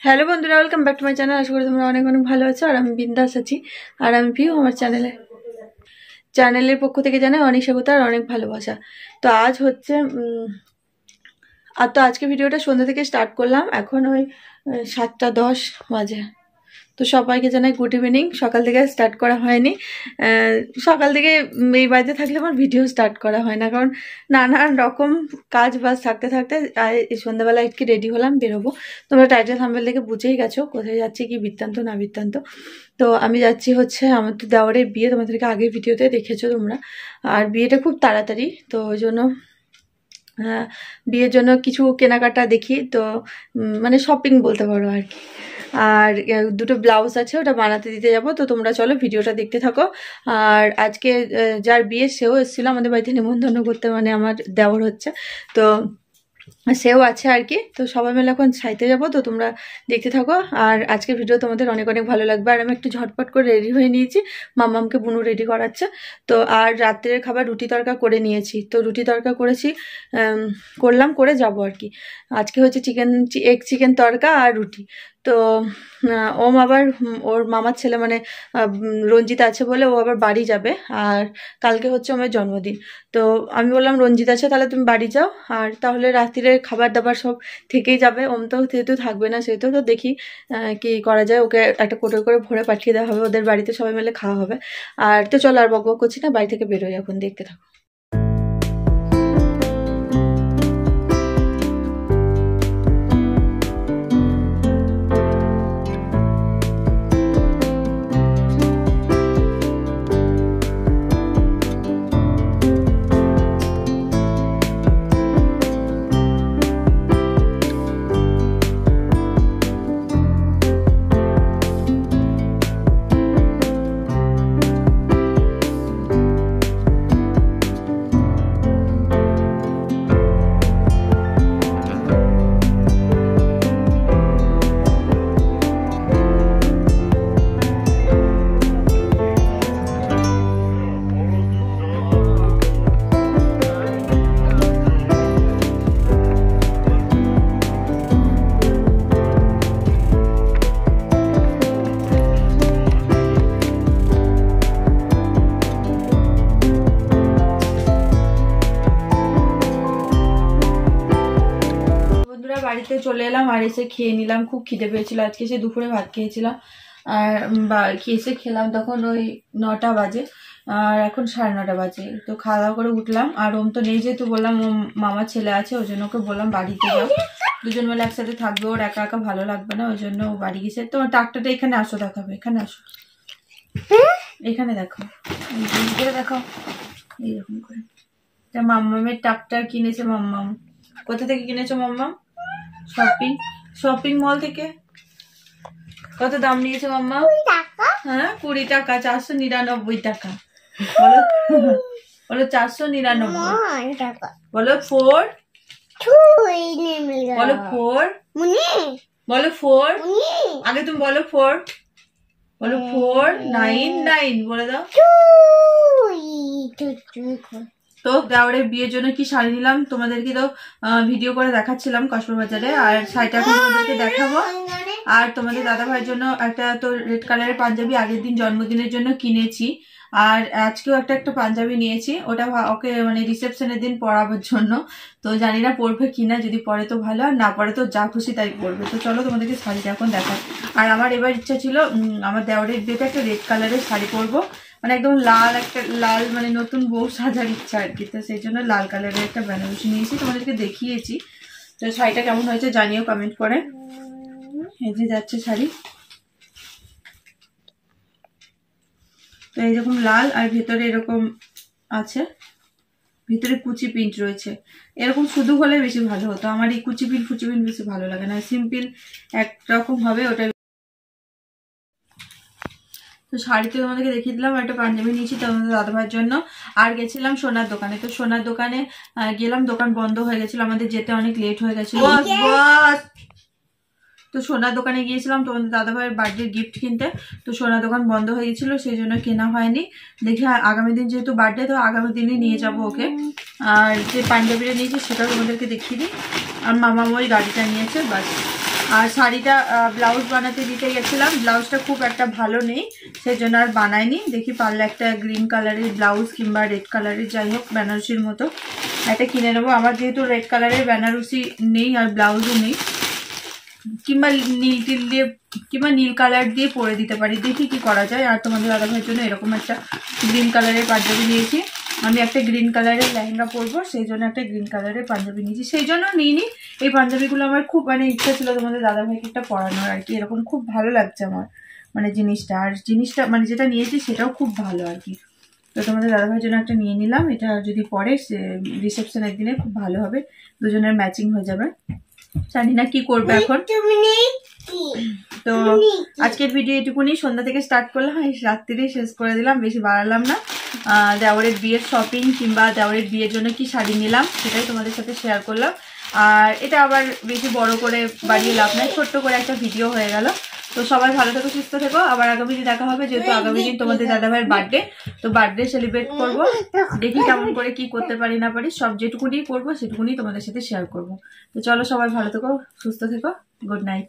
Hello বন্ধুরা, welcome back to my channel. আশা করি তোমরা অনেক অনেক ভালো আছো। আর আমি বিন্দাস আছি। আর আমি পিউ, আমার চ্যানেলের পক্ষ থেকে জানাই অনেক স্বাগত আর অনেক ভালোবাসা। তো আজ হচ্ছে আজকে ভিডিওটা সন্ধ্যা থেকে স্টার্ট করলাম। এখন ওই 7:10 বাজে। তো সবাইকে জানাই গুড ইভিনিং। সকাল থেকে স্টার্ট করা হয়নি। সকাল থেকে এই বাড়িতে থাকলে আমার ভিডিও স্টার্ট করা হয় না, কারণ নানান রকম কাজ বাজ থাকতে থাকতে এই সন্ধ্যাবেলা একটু রেডি হলাম, বেরোবো। তোমরা টাইটেল থাম্বনেল দেখে বুঝেই গেছো কোথায় যাচ্ছি, কি বৃত্তান্ত না বৃত্তান্ত। তো আমি যাচ্ছি হচ্ছে আমার তো দেওয়ারের বিয়ে, তোমাদেরকে আগের ভিডিওতে দেখেছো তোমরা। আর বিয়েটা খুব তাড়াতাড়ি, তো ওই জন্য বিয়ের জন্য কিছু কেনাকাটা দেখি। তো মানে শপিং বলতে পারো আর কি। আর দুটো ব্লাউজ আছে, ওটা বানাতে দিতে যাবো। তো তোমরা চলো ভিডিওটা দেখতে থাকো। আর আজকে যার বিয়ে সেও এসেছিলো আমাদের বাড়িতে নেমন্তন্ন করতে, মানে আমার দেওর হচ্ছে, তো সেও আছে আর কি। তো সবাই মিলে এখন সাইতে যাবো, তো তোমরা দেখতে থাকো। আর আজকের ভিডিও তোমাদের অনেক অনেক ভালো লাগবে। আর আমি একটু ঝটপট করে রেডি হয়ে নিয়েছি, মাম্মামকে বুনু রেডি করাচ্ছে। তো আর রাত্রের খাবার রুটি তড়কা করে নিয়েছি। তো রুটি তড়কা করে যাবো আর কি। আজকে হচ্ছে এগ চিকেন তড়কা আর রুটি। তো ওম আবার ওর মামার ছেলে মানে রঞ্জিত আছে বলে ও আবার বাড়ি যাবে। আর কালকে হচ্ছে আমার জন্মদিন। তো আমি বললাম রঞ্জিত আছে, তাহলে তুমি বাড়ি যাও, আর তাহলে রাত্রিরে খাবার দাবার সব থেকেই যাবে। ওম তো যেহেতু থাকবে না, সেহেতু তো দেখি কি করা যায়। ওকে একটা কোটো করে ভরে পাঠিয়ে দেওয়া হবে, ওদের বাড়িতে সবাই মিলে খাওয়া হবে। আর তো চলো আর বক বক করছি না, বাড়ি থেকে বেরোই এখন, দেখতে থাকো। বাড়িতে চলে এলাম আর এসে খেয়ে নিলাম। খুব খিদে পেয়েছিল আজকে, সে দুপুরে ভাত খেয়েছিলাম। আর এসে খেলাম তখন ওই 9টা বাজে, আর এখন 9:30 বাজে। তো খাওয়া দাওয়া করে উঠলাম। আর ওম তো নেই, যেহেতু বললাম ও মামার ছেলে আছে, ওই জন্য ওকে বললাম বাড়িতে যাও, দুজন মিলে একসাথে থাকবে, ওর একা একা ভালো লাগবে না, ওই জন্য ও বাড়ি গেছে। তোমার ডাক্তারটা এখানে আসো, দেখাবে, এখানে আসো, এখানে দেখো, দেখো এইরকম করে। মাম্মামের ডাক্তার কিনেছে মাম্মাম। কোথা থেকে কিনেছো মাম্মাম? শপিং মল থেকে। কত দাম নিয়েছে মাম্মা? হ্যাঁ 20 টাকা, 499 টাকা। বলো 499 বলো 4, বলো 4, বলো 4, আগে তুমি বলো 4, বলো 499 বলে দাও। তো দেওয়ারের বিয়ের জন্য কি শাড়ি নিলাম তোমাদেরকে তো ভিডিও করে দেখাচ্ছিলাম কসবা বাজারে। আর শাড়িটা এখন তোমাদেরকে দেখাবো। আর তোমাদের দাদা ভাইয়ের জন্য একটা তো রেড কালারের পাঞ্জাবি আগের দিন জন্মদিনের জন্য কিনেছি। আর আজকেও একটা পাঞ্জাবি নিয়েছি, ওটা ওকে মানে রিসেপশনের দিন পরাবার জন্য। তো জানি না পরবে কিনা, যদি পরে তো ভালো, আর না পরে তো যা খুশি তাই পরবে। তো চলো তোমাদেরকে শাড়িটা এখন দেখাই। আর আমার এবার ইচ্ছা ছিল আমার দেওয়ারের বিয়েতে একটা রেড কালারের শাড়ি পরবো, মানে একদম লাল মানে নতুন বউ সাজার ইচ্ছা আর কি। তো সেই জন্য লাল কালারের একটা বেনারসি নিয়েছি, তোমাদেরকে দেখিয়েছি। তো শাড়িটা কেমন হয়েছে জানিও কমেন্ট করে। এই যে যাচ্ছে শাড়ি, তো এইরকম লাল, আর ভেতরে এরকম আছে, ভিতরে কুচি প্রিন্ট রয়েছে। এরকম শুধু হলে বেশি ভালো হতো, আমার এই কুচি প্রিন্ট বেশি ভালো লাগে না, সিম্পল একরকম হবে ওটা। তো শাড়িতে তোমাদেরকে দেখিয়ে দিলাম। একটা পাঞ্জাবি নিয়েছি তোমাদের দাদাভাইয়ের জন্য। আর গেছিলাম সোনার দোকানে। তো সোনার দোকানে গেলাম, দোকান বন্ধ হয়ে গেছিল, আমাদের যেতে অনেক লেট হয়ে গেছিল। তো সোনার দোকানে গিয়েছিলাম তোমাদের দাদাভাইয়ের বার্থডে গিফট কিনতে। তো সোনার দোকান বন্ধ হয়ে গেছিল, সেই জন্য কেনা হয়নি। দেখি আগামী দিন যেহেতু বার্থডে, তো আগামী দিনই নিয়ে যাবো ওকে। আর যে পাঞ্জাবিটা নিয়েছি সেটাও তোমাদেরকে দেখিয়ে দিই। আর মামা ওই গাড়িটা নিয়েছে, বাস। আর শাড়িটা ব্লাউজ বানাতে দিতে গেছিলাম, ব্লাউজটা খুব একটা ভালো নেই, সেই জন্য আর বানাইনি। দেখি পারলে একটা গ্রিন কালারের ব্লাউজ কিংবা রেড কালারের, যাই হোক বেনারসির মতো একটা কিনে নেবো। আমার যেহেতু রেড কালারের বেনারসি নেই আর ব্লাউজও নেই, কিংবা নীল টিল দিয়ে কিংবা নীল কালার দিয়ে পরে দিতে পারি, দেখি কি করা যায়। আর তোমাদের দাদাভাইয়ের জন্য এরকম একটা গ্রিন কালারের পাঞ্জাবি নিয়েছি। আমি একটা গ্রিন কালারের লেহেঙ্গা পরবো, সেই জন্য একটা গ্রিন কালারের পাঞ্জাবি নিয়েছি। সেই জন্য নিইনি, এই পাঞ্জাবিগুলো আমার খুব মানে ইচ্ছা ছিল তোমাদের দাদাভাইকে একটা পরানোর আর কি। এরকম খুব ভালো লাগছে আমার মানে জিনিসটা, আর জিনিসটা মানে যেটা নিয়েছি সেটাও খুব ভালো আর কি। তো তোমাদের দাদাভাইয়ের জন্য একটা নিয়ে নিলাম। এটা যদি পরে সে রিসেপশনের দিনে খুব ভালো হবে, দুজনের ম্যাচিং হয়ে যাবে। জানি না কি করবে এখন। তো আজকের ভিডিও এটুকুনি, সন্ধ্যা থেকে স্টার্ট করলাম, রাত্রিরেই শেষ করে দিলাম, বেশি বাড়ালাম না। দেওয়ারের বিয়ের শপিং কিংবা দেওয়ারের বিয়ের জন্য কি শাড়ি নিলাম সেটাই তোমাদের সাথে শেয়ার করলাম। আর এটা আবার বেশি বড় করে বাড়িয়ে লাভ নাই, ছোট্ট করে একটা ভিডিও হয়ে গেল। তো সবাই ভালো থেকো, সুস্থ থেকো। আবার আগামী দিন দেখা হবে, যেহেতু আগামী দিন তোমাদের দাদাভাইয়ের বার্থডে, তো বার্থডে সেলিব্রেট করব। দেখি কেমন করে কি করতে পারি না পারি, সব যেটুকুনি করবো সেটুকুনি তোমাদের সাথে শেয়ার করব। তো চলো সবাই ভালো থেকো, সুস্থ থেকো, গুড নাইট।